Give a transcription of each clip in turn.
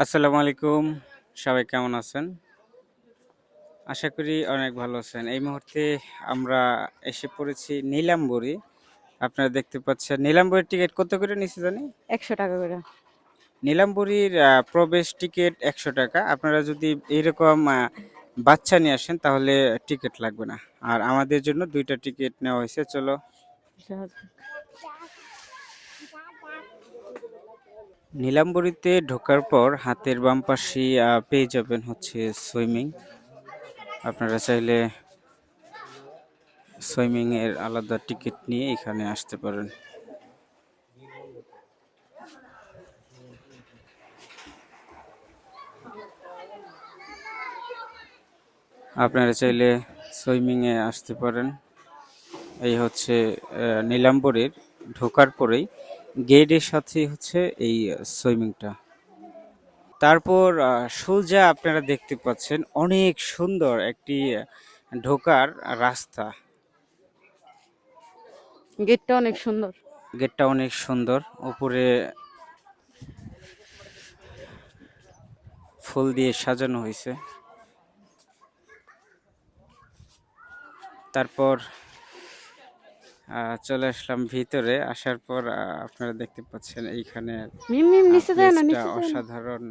আসসালামু আলাইকুম। সবাই কেমন আছেন? আশা করি অনেক ভালো আছেন। এই মুহূর্তে আমরা এসে পড়েছি নীলাম্বরী। আপনারা দেখতে পাচ্ছেন নীলাম্বরীর টিকিট কত করে নিচ্ছে জানি? 100 টাকা করে। নীলাম্বরীর প্রবেশ টিকিট ১০০ টাকা। আপনারা যদি এইরকম বাচ্চা নিয়ে আসেন তাহলে টিকিট লাগবে না। আর আমাদের জন্য ২ টা টিকিট নেওয়া হয়েছে। চলো। নীলাম্বরীতে ঢোকার পর হাতের বাম পাশে পেয়ে যাবেন হচ্ছে সুইমিং। আপনারা চাইলে সুইমিং এর আলাদা টিকিট নিয়ে এখানে আসতে পারেন। আপনারা চাইলে সুইমিং এ আসতে পারেন। এই হচ্ছে নীলাম্বরীর ঢোকার পরেই গেটের সাথে হচ্ছে এই সুইমিংটা। তারপর সোজা আপনারা দেখতে পাচ্ছেন অনেক সুন্দর একটি ঢোকার রাস্তা। গেটটা অনেক সুন্দর। গেটটা অনেক সুন্দর, উপরে ফুল দিয়ে সাজানো হয়েছে। তারপর চলে আসলাম ভিতরে। আসার পর আপনারা দেখতে পাচ্ছেন এইখানে মিম মিম নিচে যায় না, প্লেসটা নিচে যায় না। অসাধারণ।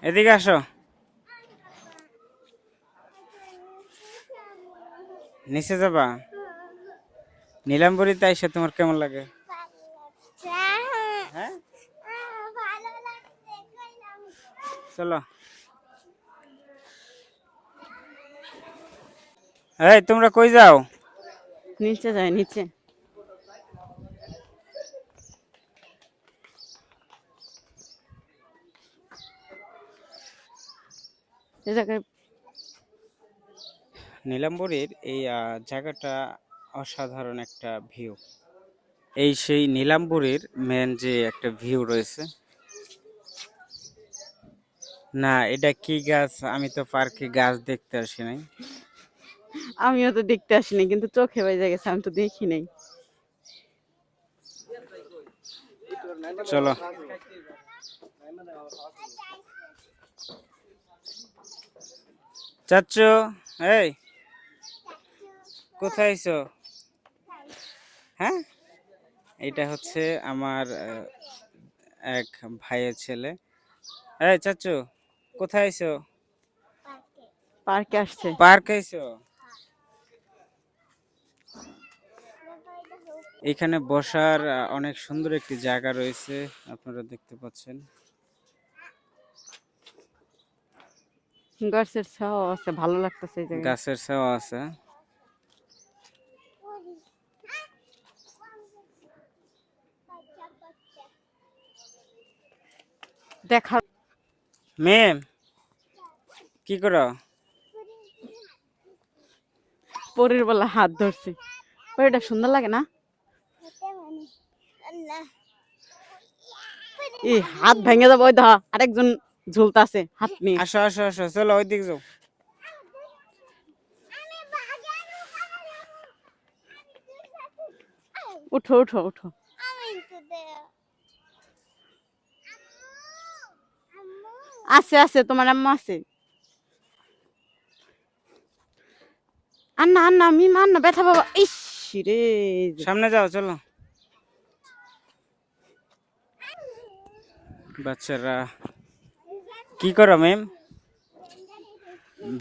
এদিকে আসো, নিচে যাবা? নীলাম্বরীতে আইসা তোমার কেমন লাগে? হ্যাঁ, চলো। এই তোমরা কই যাও? নিচে যায়, নিচে। এই জায়গায় নীলাম্বরীর এই জায়গাটা অসাধারণ একটা ভিউ। এই সেই নীলাম্বরীর মেন যে একটা ভিউ রয়েছে। না, এটা কি গাছ? আমি তো পার্কে গাছ দেখতে আসি নাই। আমিও তো দেখতে আসিনি, কিন্তু চোখে বাইজা গেছে, আমি তো দেখি নাই। চলো। চাচ্চু, এই কোথায় আইছো? হ্যাঁ, এটা হচ্ছে আমার এক ভাইয়ের ছেলে। এই চাচ্চু, কোথায় আইছো? পার্কে আসছে। পার্ক আইছো? এখানে বসার অনেক সুন্দর একটি জায়গা রয়েছে, আপনারা দেখতে পাচ্ছেন। গাছের ছাওয়া আছে, ভালো লাগতেছে এই জায়গায়। গাছের ছাওয়া আছে। দেখা মেম, কি করো? পরের বেলা হাত ধরছি। এটা সুন্দর লাগে না? এই হাত ভেঙে যাবে, ওই দেখা আরেকজন ঝুলতাছে হাত নিয়ে। আসো আসো আসো, চলো ওইদিকে যাও। উঠো উঠো উঠো। আছে আছে, তোমার আম্মা আছে। আন্না আন্না মিম আন্না, ব্যথা বাবা। ইস রে, সামনে যাও, চলো। বাচ্চারা কি করো মেম?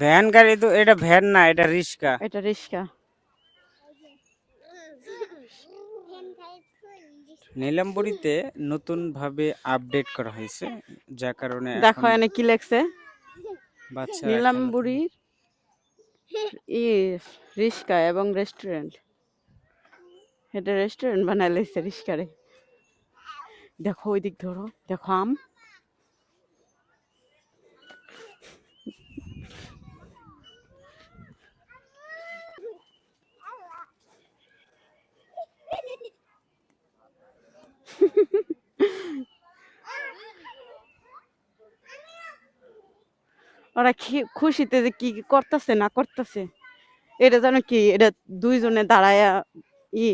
ভ্যান গাড়ি তো, এটা ভ্যান না, এটা রিক্সা। এটা রিক্সা। নীলাম্বরীতে নতুন ভাবে আপডেট করা হয়েছে, যার কারণে দেখো এখন এনে কি লেখছে, বাচ্চারা খেলাধুলা। নীলাম্বরীর ই রিক্সা এবং রেস্টুরেন্ট। এটা রেস্টুরেন্ট বানাই লাইছে রিক্সারে। দেখো ওই দিক ধরো, দেখো আম। ওরা খুশিতে যে কি করতেছে না করতেছে, এটা জানো কি, এটা দুইজনে দাঁড়ায়া ই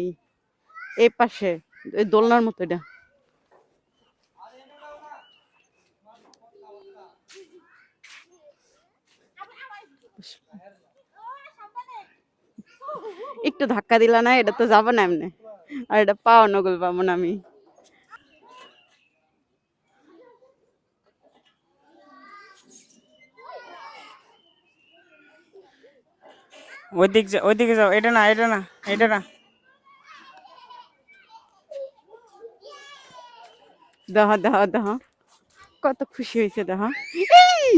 এই পাশে, ওই দোলনার মতো এটা। একটু ধাক্কা দিলা না, এটা তো যাবো না এমনি। আর এটা পাও নগল পাবো না আমি। ওইদিকে যাও, এটা না, এটা না, এটা না। দেখা দেখা দেখা কত খুশি হয়েছে দেখা। এই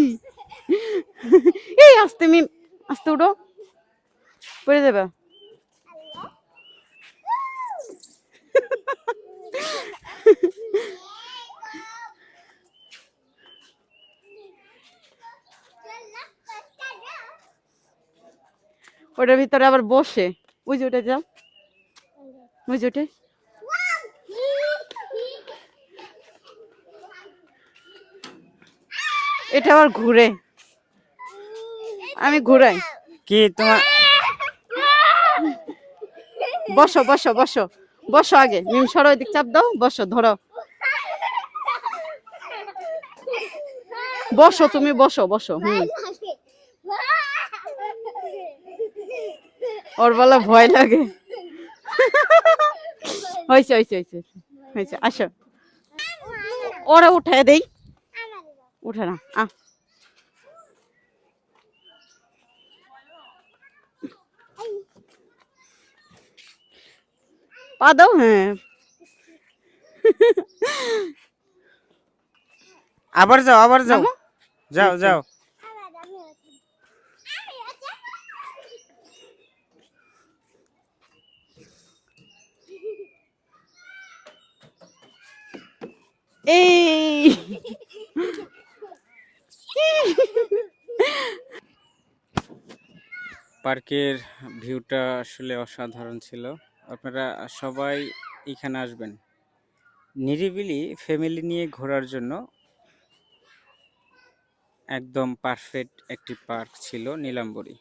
এই আস্তে মিম, আস্তে উঠো, পড়ে যাবে। ওটার ভিতরে আবার বসে, ওই যে ওটা যাও, ওই যে ওটা। এটা আবার ঘুরে, আমি ঘুরাই। কি তোমার? বসো বসো বসো বসো, আগে মিম সরো, ওইদিক চাপ দাও, বসো, ধরো, বসো তুমি, বসো বসো। ওর বলা ভয় লাগে। হয়েছে হয়েছে হয়েছে হয়েছে, আসো, ওরা উঠায় দেই, উঠে না পা দাও, হ্যাঁ। আবার যাও, আবার যাও, নামো। যাও আচ্ছা। যাও। এই পার্কের ভিউটা আসলে অসাধারণ ছিল। আপনারা সবাই এখানে আসবেন, নিরিবিলি ফ্যামিলি নিয়ে ঘোরার জন্য একদম পারফেক্ট একটি পার্ক ছিল নীলাম্বরী।